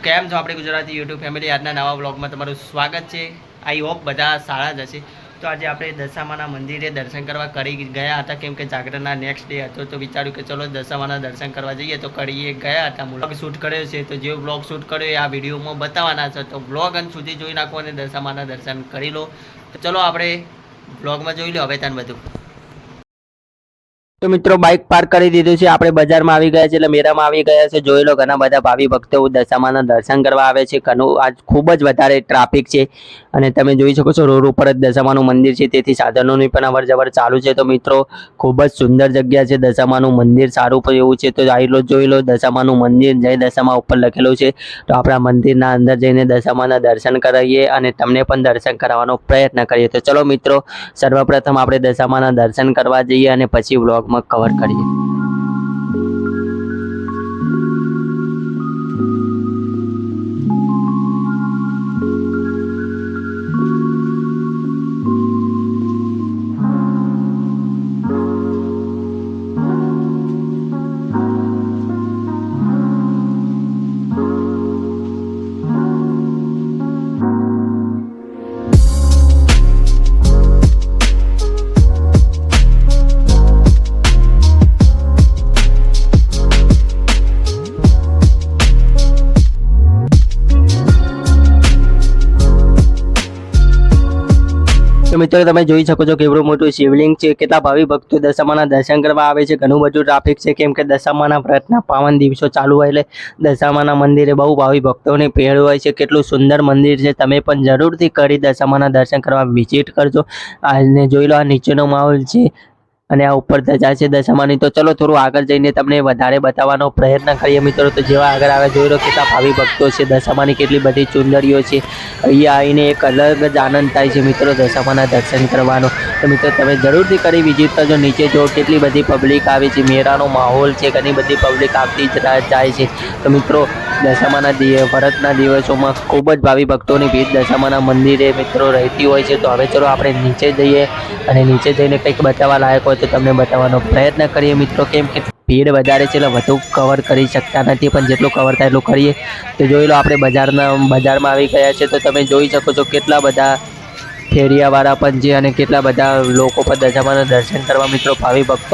કેમ છો આપણે ગુજરાતી યુટ્યુબ ફેમિલી? આજના નવા વ્લોગમાં તમારું સ્વાગત છે। આઈ હોપ બધા સારા જ હશે। તો આજે આપણે દશામાના મંદિરે દર્શન કરવા કરી ગયા હતા, કેમ કે જાગરણના નેક્સ્ટ ડે હતો, તો વિચાર્યું કે ચલો દશામાના દર્શન કરવા જઈએ। તો કરીએ ગયા હતા, વ્લોગ શૂટ કર્યો છે। તો જે વ્લોગ શૂટ કર્યો એ આ વિડીયોમાં બતાવવાના છે, તો વ્લોગ અંત સુધી જોઈ નાખો અને દશામાના દર્શન કરી લો। તો ચલો આપણે વ્લોગમાં જોઈ લો હવે ત્યાં બધું। तो मित्रों बाइक पार्क कर दीधुं छे, आपणे बजारमां आवी गया छे એટલે મેળામાં આવી ગયા છે। જોઈ લો ઘણા બધા ભાવિ ભક્તો દશામાના દર્શન કરવા આવે છે। ઘણું આજ ખૂબ જ વધારે ટ્રાફિક છે અને તમે જોઈ શકો છો રોડ ઉપર જ દશામાનું મંદિર છે, તેથી સાધનોની પણ અવરજવર ચાલુ છે। તો મિત્રો ખૂબ જ સુંદર જગ્યા છે, દશામાનું મંદિર સારું પણ એવું છે। તો આઈ લો જોઈ લો દશામાનું મંદિર, જય દશામાં ઉપર લખેલું છે। તો આપણા મંદિરના અંદર જઈને દશામાના દર્શન કરીએ અને તમને પણ દર્શન કરાવવાનો પ્રયત્ન કરીએ। તો ચલો મિત્રો સર્વપ્રથમ આપણે દશામાના દર્શન કરવા જઈએ અને પછી વ્લોગ कवर करिए। तो मित्रों તમે જોઈ શકો છો કેવડું મોટું શિવલિંગ છે, કેટલા ભાવિ ભક્તો દશામાના દર્શન કરવા આવે છે। ઘણું બધું ટ્રાફિક છે, કેમ કે દશામાના વ્રતના પાવન દિવસો ચાલુ હોય એટલે દશામાના મંદિરે બહુ ભાવિ ભક્તોની ભીડ હોય છે। કેટલું સુંદર મંદિર છે, તમે પણ જરૂરથી કરી દશામાના દર્શન કરવા વિઝિટ કરજો। અને જોઈ લો આ નીચેનો માહોલ છે અને આ ઉપર ધજા છે દશામાની। તો ચલો થોડું આગળ જઈને તમને વધારે બતાવવાનો પ્રયત્ન કરીએ મિત્રો। તો જેવા આગળ આવે જોઈ લો કેટલા ભાવિ ભક્તો છે, દશામાની કેટલી બધી ચુંદડીઓ છે। અહીંયા આવીને એક અલગ જ આનંદ થાય છે મિત્રો દશામાના દર્શન કરવાનો। તો મિત્રો તમે જરૂરથી કરી વિઝિટ કરજો। નીચે જો કેટલી બધી પબ્લિક આવી છે, મેળાનો માહોલ છે, ઘણી બધી પબ્લિક આવતી જ જાય છે। તો મિત્રો દશામાના વ્રતના દિવસોમાં ખૂબ જ ભાવિ ભક્તોની ભીડ દશામાના મંદિરે મિત્રો રહેતી હોય છે। તો હવે ચલો આપણે નીચે જઈએ અને નીચે જઈને કંઈક બતાવવા લાયક હોય તો તમને બતાવવાનો પ્રયત્ન કરીએ મિત્રો। કેમ કે ભીડ વધારે છે એટલે વધુ કવર કરી શકતા નથી, પણ જેટલું કવર થાય એટલું કરીએ। તો જોઈ લો આપણે બજારમાં આવી ગયા છે। તો તમે જોઈ શકો છો કેટલા બધા ફેરિયાવાળા પણ છે અને કેટલા બધા લોકો પણ દશામાના દર્શન કરવા મિત્રો ભાવિ ભક્તો